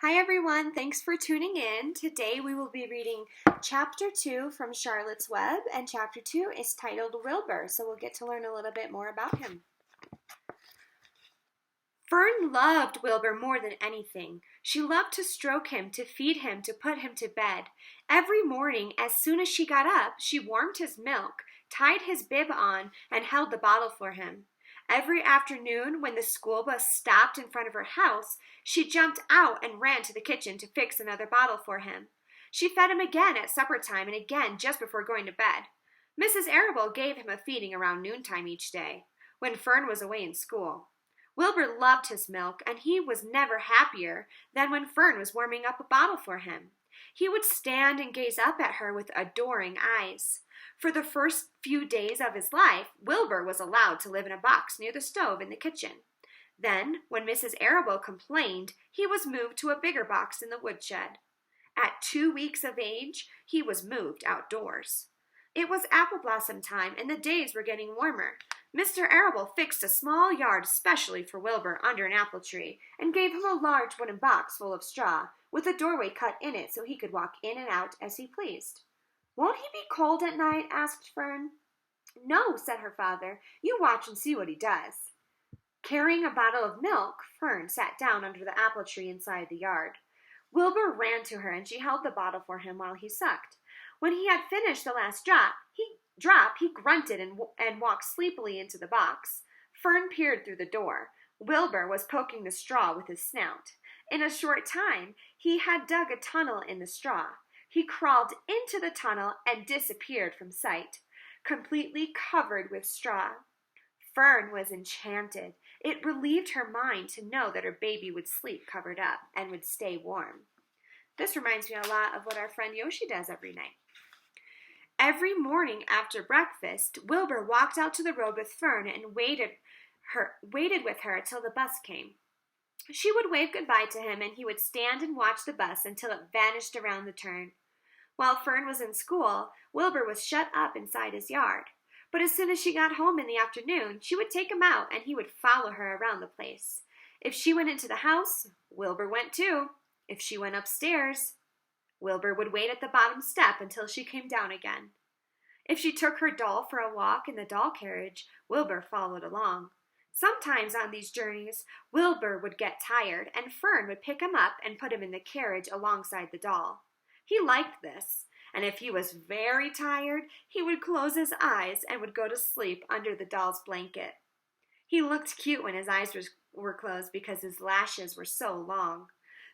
Hi everyone, thanks for tuning in. Today we will be reading Chapter 2 from Charlotte's Web, and Chapter 2 is titled Wilbur, so we'll get to learn a little bit more about him. Fern loved Wilbur more than anything. She loved to stroke him, to feed him, to put him to bed. Every morning, as soon as she got up, she warmed his milk, tied his bib on, and held the bottle for him. Every afternoon, when the school bus stopped in front of her house, she jumped out and ran to the kitchen to fix another bottle for him. She fed him again at supper time and again just before going to bed. Mrs. Arable gave him a feeding around noontime each day, when Fern was away in school. Wilbur loved his milk, and he was never happier than when Fern was warming up a bottle for him. He would stand and gaze up at her with adoring eyes. For the first few days of his life, Wilbur was allowed to live in a box near the stove in the kitchen. Then, when Mrs. Arable complained, he was moved to a bigger box in the woodshed. At 2 weeks of age, he was moved outdoors. It was apple blossom time, and the days were getting warmer. Mr. Arable fixed a small yard specially for Wilbur under an apple tree, and gave him a large wooden box full of straw, with a doorway cut in it so he could walk in and out as he pleased. "Won't he be cold at night?" asked Fern. "No," said her father. "You watch and see what he does." Carrying a bottle of milk, Fern sat down under the apple tree inside the yard. Wilbur ran to her, and she held the bottle for him while he sucked. When he had finished the last drop, he grunted and walked sleepily into the box. Fern peered through the door. Wilbur was poking the straw with his snout. In a short time, he had dug a tunnel in the straw. He crawled into the tunnel and disappeared from sight, completely covered with straw. Fern was enchanted. It relieved her mind to know that her baby would sleep covered up and would stay warm. This reminds me a lot of what our friend Yoshi does every night. Every morning after breakfast, Wilbur walked out to the road with Fern and waited with her till the bus came. She would wave goodbye to him, and he would stand and watch the bus until it vanished around the turn. While Fern was in school, Wilbur was shut up inside his yard. But as soon as she got home in the afternoon, she would take him out, and he would follow her around the place. If she went into the house, Wilbur went too. If she went upstairs, Wilbur would wait at the bottom step until she came down again. If she took her doll for a walk in the doll carriage, Wilbur followed along. Sometimes on these journeys, Wilbur would get tired, and Fern would pick him up and put him in the carriage alongside the doll. He liked this, and if he was very tired, he would close his eyes and would go to sleep under the doll's blanket. He looked cute when his eyes were closed because his lashes were so long.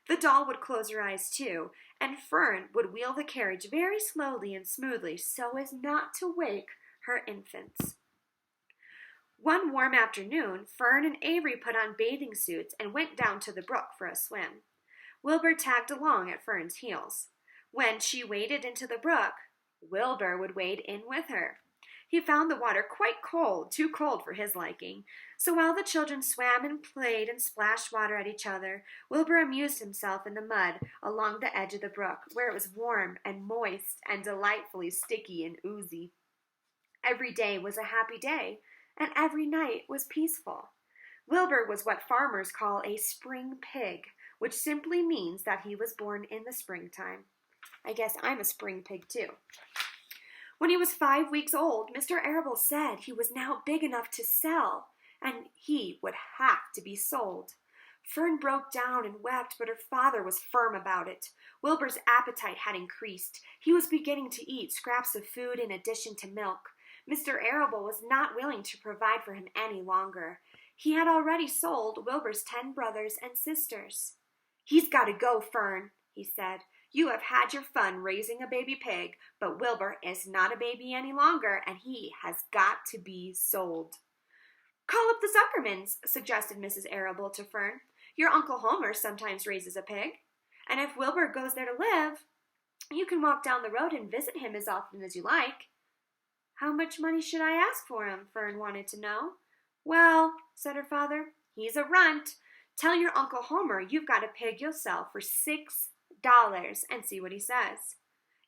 The doll would close her eyes too, and Fern would wheel the carriage very slowly and smoothly so as not to wake her infants. One warm afternoon, Fern and Avery put on bathing suits and went down to the brook for a swim. Wilbur tagged along at Fern's heels. When she waded into the brook, Wilbur would wade in with her. He found the water quite cold, too cold for his liking. So while the children swam and played and splashed water at each other, Wilbur amused himself in the mud along the edge of the brook, where it was warm and moist and delightfully sticky and oozy. Every day was a happy day, and every night was peaceful. Wilbur was what farmers call a spring pig, which simply means that he was born in the springtime. I guess I'm a spring pig too. When he was 5 weeks old, Mr. Arable said he was now big enough to sell, and he would have to be sold. Fern broke down and wept, but her father was firm about it. Wilbur's appetite had increased. He was beginning to eat scraps of food in addition to milk. Mr. Arable was not willing to provide for him any longer. He had already sold Wilbur's 10 brothers and sisters. "He's got to go, Fern," he said. "You have had your fun raising a baby pig, but Wilbur is not a baby any longer, and he has got to be sold." "Call up the Zuckermans," suggested Mrs. Arable to Fern. "Your Uncle Homer sometimes raises a pig. And if Wilbur goes there to live, you can walk down the road and visit him as often as you like." "How much money should I ask for him?" Fern wanted to know. "Well," said her father, "he's a runt. Tell your Uncle Homer you've got a pig you'll sell for $6 and see what he says."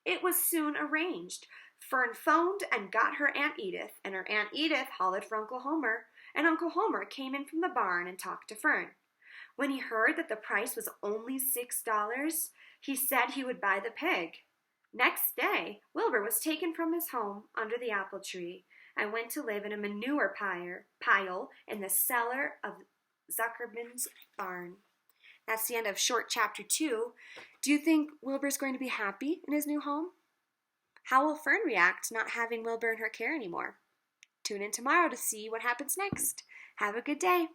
It was soon arranged. Fern phoned and got her Aunt Edith, and her Aunt Edith hollered for Uncle Homer, and Uncle Homer came in from the barn and talked to Fern. When he heard that the price was only $6, he said he would buy the pig. Next day, Wilbur was taken from his home under the apple tree and went to live in a manure pile in the cellar of Zuckerman's barn. That's the end of short chapter 2. Do you think Wilbur's going to be happy in his new home? How will Fern react not having Wilbur in her care anymore? Tune in tomorrow to see what happens next. Have a good day.